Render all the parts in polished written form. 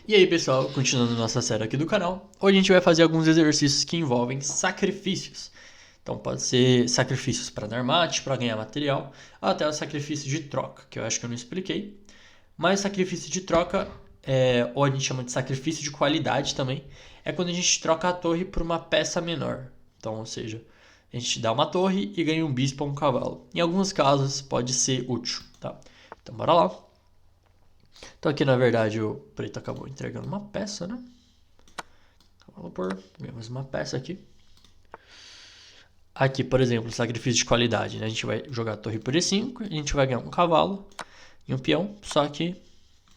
E aí pessoal, continuando nossa série aqui do canal, hoje a gente vai fazer alguns exercícios que envolvem sacrifícios. Então pode ser sacrifícios para dar mate, para ganhar material, ou até o sacrifício de troca, que eu acho que eu não expliquei. Mas sacrifício de troca, ou a gente chama de sacrifício de qualidade também, é quando a gente troca a torre por uma peça menor. Então, ou seja, a gente dá uma torre e ganha um bispo ou um cavalo. Em alguns casos pode ser útil, tá? Então bora lá. Então aqui na verdade o preto acabou entregando uma peça, né? Vamos pôr, ganhamos uma peça aqui. Aqui, por exemplo, sacrifício de qualidade, né? A gente vai jogar a torre por E5, a gente vai ganhar um cavalo e um peão, só que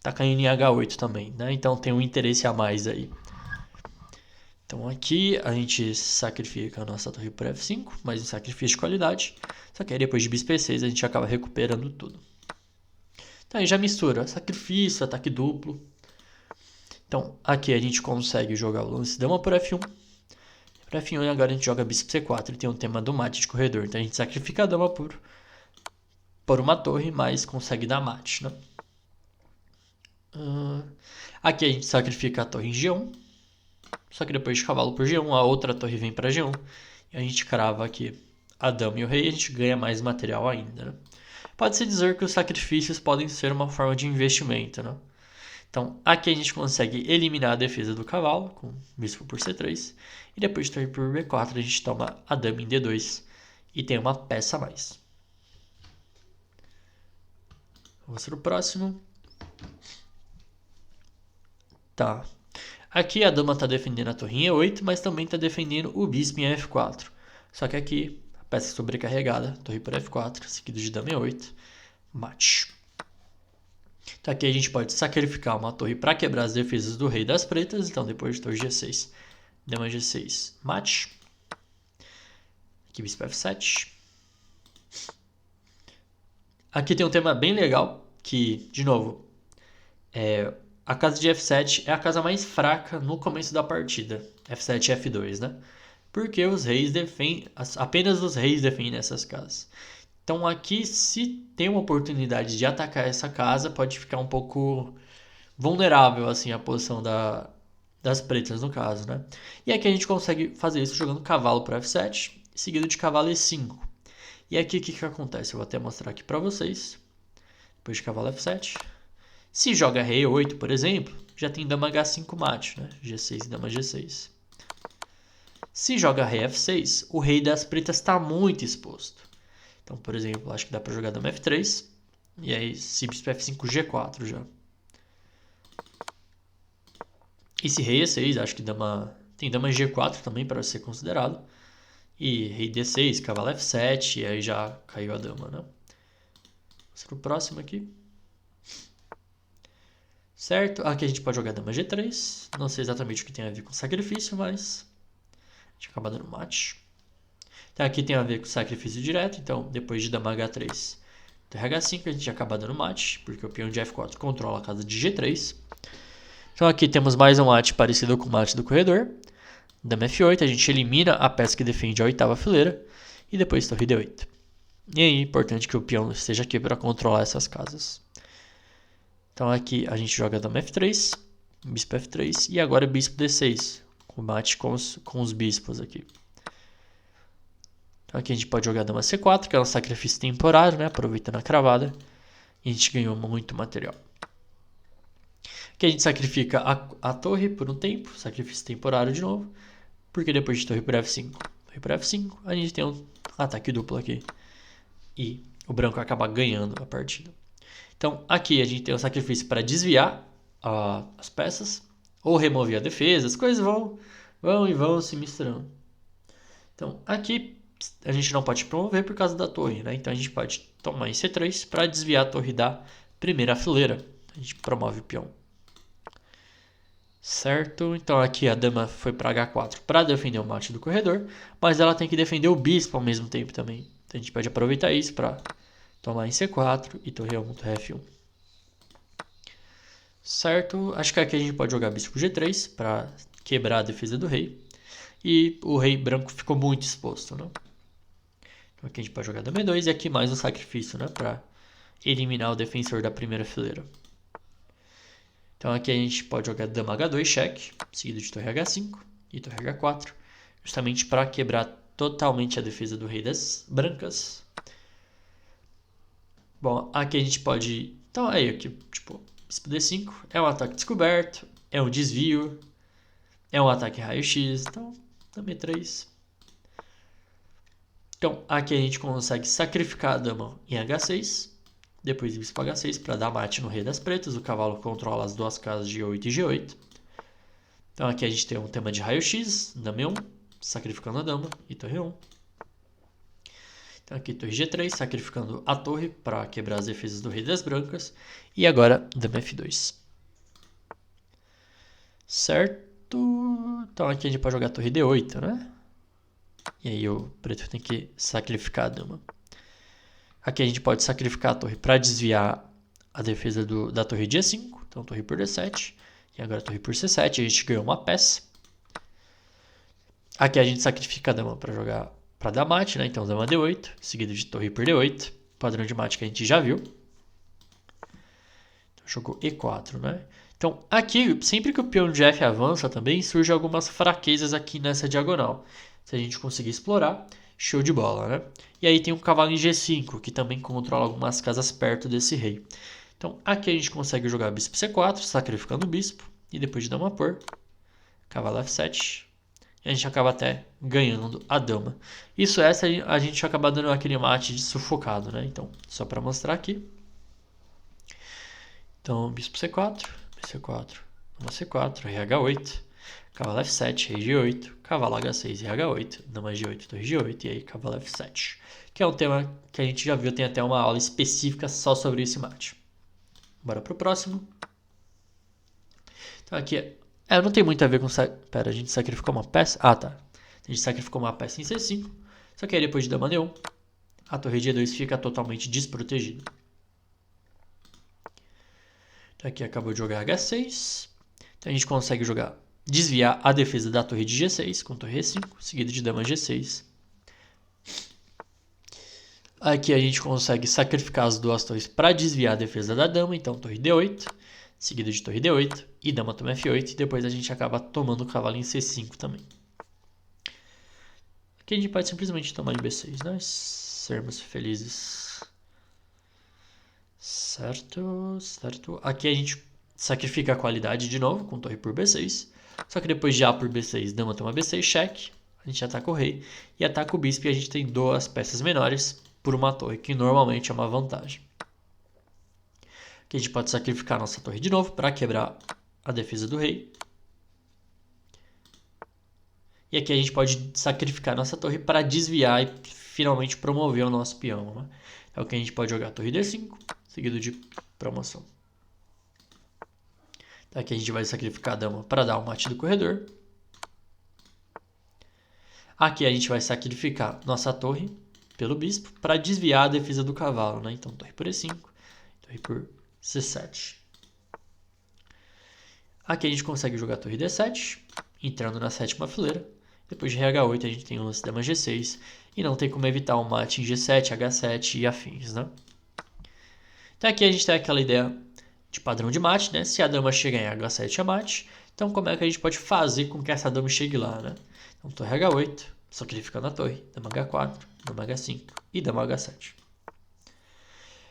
tá caindo em H8 também, né? Então tem um interesse a mais aí. Então aqui a gente sacrifica a nossa torre por F5, mais um sacrifício de qualidade. Só que aí depois de bispo E6 a gente acaba recuperando tudo. Então aí já mistura sacrifício, ataque duplo. Então aqui a gente consegue jogar o lance dama por F1. Para F1 e agora a gente joga bispo C4 e tem um tema do mate de corredor. Então a gente sacrifica a dama por uma torre, mas consegue dar mate, né? Aqui a gente sacrifica a torre em G1. Só que depois de cavalo por G1, a outra torre vem para G1. E a gente crava aqui a dama e o rei e a gente ganha mais material ainda, né? Pode-se dizer que os sacrifícios podem ser uma forma de investimento, né? Então, aqui a gente consegue eliminar a defesa do cavalo, com bispo por C3. E depois de torre por B4, a gente toma a dama em D2 e tem uma peça a mais. Vamos para o próximo. Tá. Aqui a dama está defendendo a torre em E8, mas também está defendendo o bispo em F4. Só que aqui, a peça sobrecarregada, torre por F4, seguido de dama E8, mate. Então aqui a gente pode sacrificar uma torre para quebrar as defesas do rei das pretas. Então depois de torre G6, dama G6, mate. Aqui bispo F7. Aqui tem um tema bem legal, que, de novo, a casa de F7 é a casa mais fraca no começo da partida. F7 e F2, né? Porque os reis defendem, apenas os reis defendem essas casas. Então aqui, se tem uma oportunidade de atacar essa casa, pode ficar um pouco vulnerável assim a posição das pretas no caso, né? E aqui a gente consegue fazer isso jogando cavalo para F7, seguido de cavalo E5. E aqui o que acontece? Eu vou até mostrar aqui para vocês. Depois de cavalo F7. Se joga rei E8, por exemplo, já tem dama H5 mate, né? G6 e dama G6. Se joga rei F6, o rei das pretas está muito exposto. Então, por exemplo, acho que dá para jogar dama F3. E aí, se bispo F5, G4 já. E se rei E6, acho que tem dama G4 também para ser considerado. E rei D6, cavalo F7, e aí já caiu a dama, né? Vamos para o próximo aqui. Certo? Aqui a gente pode jogar dama G3. Não sei exatamente o que tem a ver com sacrifício, mas a gente acaba dando mate. Então aqui tem a ver com sacrifício direto. Então depois de dama H3, torre H5, a gente acaba dando mate, porque o peão de F4 controla a casa de G3. Então aqui temos mais um mate parecido com o mate do corredor. Dama F8, a gente elimina a peça que defende a oitava fileira. E depois torre D8. E aí é importante que o peão esteja aqui para controlar essas casas. Então aqui a gente joga dama F3, bispo F3 e agora bispo D6. Combate com os bispos aqui. Então aqui a gente pode jogar dama C4, que é um sacrifício temporário, né? Aproveitando a cravada. E a gente ganhou muito material. Aqui a gente sacrifica a torre por um tempo, sacrifício temporário de novo. Porque depois de torre por F5, torre por F5, a gente tem um ataque duplo aqui. E o branco acaba ganhando a partida. Então aqui a gente tem o sacrifício para desviar as peças. Ou remover a defesa. As coisas vão se misturando. Então aqui a gente não pode promover por causa da torre, né? Então a gente pode tomar em C3 para desviar a torre da primeira fileira. A gente promove o peão. Certo? Então aqui a dama foi para H4 para defender o mate do corredor, mas ela tem que defender o bispo ao mesmo tempo também. Então a gente pode aproveitar isso para tomar em C4 e torre 1, torre F1. Certo? Acho que aqui a gente pode jogar bispo G3 para quebrar a defesa do rei. E o rei branco ficou muito exposto, né? Então aqui a gente pode jogar dama E2 e aqui mais um sacrifício, né? Para eliminar o defensor da primeira fileira. Então aqui a gente pode jogar dama H2 cheque, seguido de torre H5 e torre H4, justamente para quebrar totalmente a defesa do rei das brancas. Bom, aqui a gente pode... Então aí, aqui, tipo, bispo D5 é um ataque descoberto, é um desvio, é um ataque raio-x, então dama E3. Então aqui a gente consegue sacrificar a dama em H6, depois bispo H6 para dar mate no rei das pretas, o cavalo controla as duas casas de G8 e G8. Então aqui a gente tem um tema de raio-x, dama E1, sacrificando a dama, e torre 1. Então aqui torre G3, sacrificando a torre para quebrar as defesas do rei das brancas. E agora dama F2. Certo? Então aqui a gente pode jogar torre D8, né? E aí o preto tem que sacrificar a dama. Aqui a gente pode sacrificar a torre para desviar a defesa da torre de E5. Então torre por D7. E agora torre por C7. A gente ganhou uma peça. Aqui a gente sacrifica a dama para jogar... para dar mate, né? Então dama D8, seguido de torre por D8, padrão de mate que a gente já viu. Então, jogou E4, né? Então aqui, sempre que o peão de F avança também, surgem algumas fraquezas aqui nessa diagonal. Se a gente conseguir explorar, show de bola, né? E aí tem um cavalo em G5, que também controla algumas casas perto desse rei. Então aqui a gente consegue jogar bispo C4, sacrificando o bispo, e depois de dama por, cavalo F7... a gente acaba até ganhando a dama. Isso a gente acaba dando aquele mate de sufocado, né? Então, só para mostrar aqui. Então, bispo C4, B4, dama C4, rei H8, cavalo F7, rei G8, cavalo H6 e H8, dama G8, torre G8 e aí cavalo F7. Que é um tema que a gente já viu, tem até uma aula específica só sobre esse mate. Bora pro próximo. Então aqui não tem muito a ver com... Pera, a gente sacrificou uma peça? Ah, tá. A gente sacrificou uma peça em C5. Só que aí depois de dama D1, a torre de E2 fica totalmente desprotegida. Então aqui acabou de jogar H6. Então a gente consegue desviar a defesa da torre de G6 com torre E5, seguido de dama G6. Aqui a gente consegue sacrificar as duas torres para desviar a defesa da dama. Então torre D8, seguido de torre D8 e dama toma F8. E depois a gente acaba tomando o cavalo em C5 também. Aqui a gente pode simplesmente tomar em B6, né? Sermos felizes. Certo, certo. Aqui a gente sacrifica a qualidade de novo com torre por B6. Só que depois de A por B6, dama toma B6, cheque. A gente ataca o rei e ataca o bispo e a gente tem duas peças menores por uma torre, que normalmente é uma vantagem. Aqui a gente pode sacrificar a nossa torre de novo para quebrar a defesa do rei. E aqui a gente pode sacrificar a nossa torre para desviar e finalmente promover o nosso peão, né? É o que a gente pode jogar torre D5, seguido de promoção. Aqui a gente vai sacrificar a dama para dar o mate do corredor. Aqui a gente vai sacrificar nossa torre pelo bispo para desviar a defesa do cavalo, né? Então torre por E5, torre por C7. Aqui a gente consegue jogar torre D7, entrando na sétima fileira. Depois de rei H8 a gente tem o lance dama G6 e não tem como evitar um mate em G7, H7 e afins, né? Então aqui a gente tem aquela ideia de padrão de mate, né? Se a dama chega em H7 é mate, então como é que a gente pode fazer com que essa dama chegue lá, né? Então torre H8, sacrificando a torre, dama H4, dama H5 e dama H7.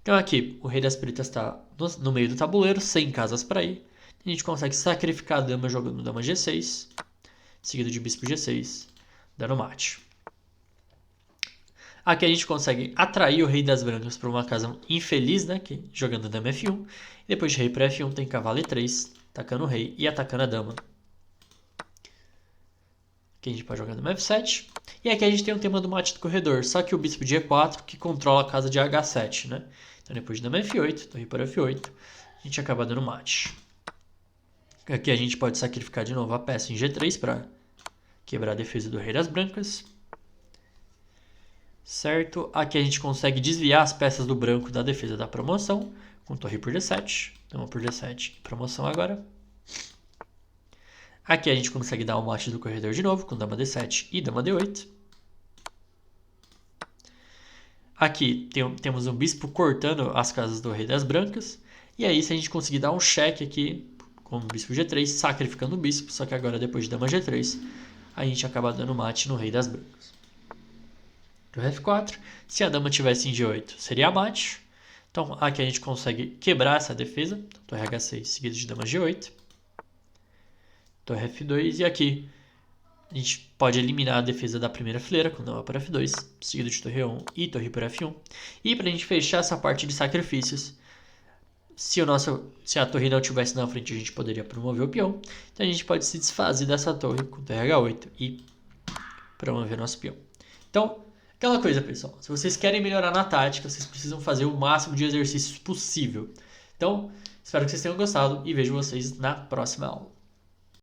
Então aqui o rei das pretas está no meio do tabuleiro, sem casas para ir. A gente consegue sacrificar a dama jogando dama G6, seguido de bispo G6, dando mate. Aqui a gente consegue atrair o rei das brancas para uma casa infeliz, né? Jogando dama F1. E depois de rei para F1 tem cavalo E3, atacando o rei e atacando a dama. Aqui a gente pode jogar dama F7. E aqui a gente tem o tema do mate do corredor, só que o bispo de E4 que controla a casa de H7, né? Então depois de dama F8, torre para F8, a gente acaba dando mate. Aqui a gente pode sacrificar de novo a peça em G3 para quebrar a defesa do rei das brancas. Certo? Aqui a gente consegue desviar as peças do branco da defesa da promoção, com torre por D7, dama por D7, promoção agora. Aqui a gente consegue dar o mate do corredor de novo, com dama D7 e dama D8. Aqui temos um bispo cortando as casas do rei das brancas. E aí, se a gente conseguir dar um cheque aqui, com o bispo G3, sacrificando o bispo, só que agora depois de dama G3, a gente acaba dando mate no rei das brancas. Do F4, se a dama tivesse em G8, seria mate. Então aqui a gente consegue quebrar essa defesa. Então, torre H6 seguido de dama G8. Torre F2 e aqui a gente pode eliminar a defesa da primeira fileira com dama para F2, seguido de torre E1 e torre para F1. E para a gente fechar essa parte de sacrifícios, se a torre não estivesse na frente, a gente poderia promover o peão. Então a gente pode se desfazer dessa torre com torre H8 e promover nosso peão. Então, aquela coisa, pessoal. Se vocês querem melhorar na tática, vocês precisam fazer o máximo de exercícios possível. Então, espero que vocês tenham gostado e vejo vocês na próxima aula.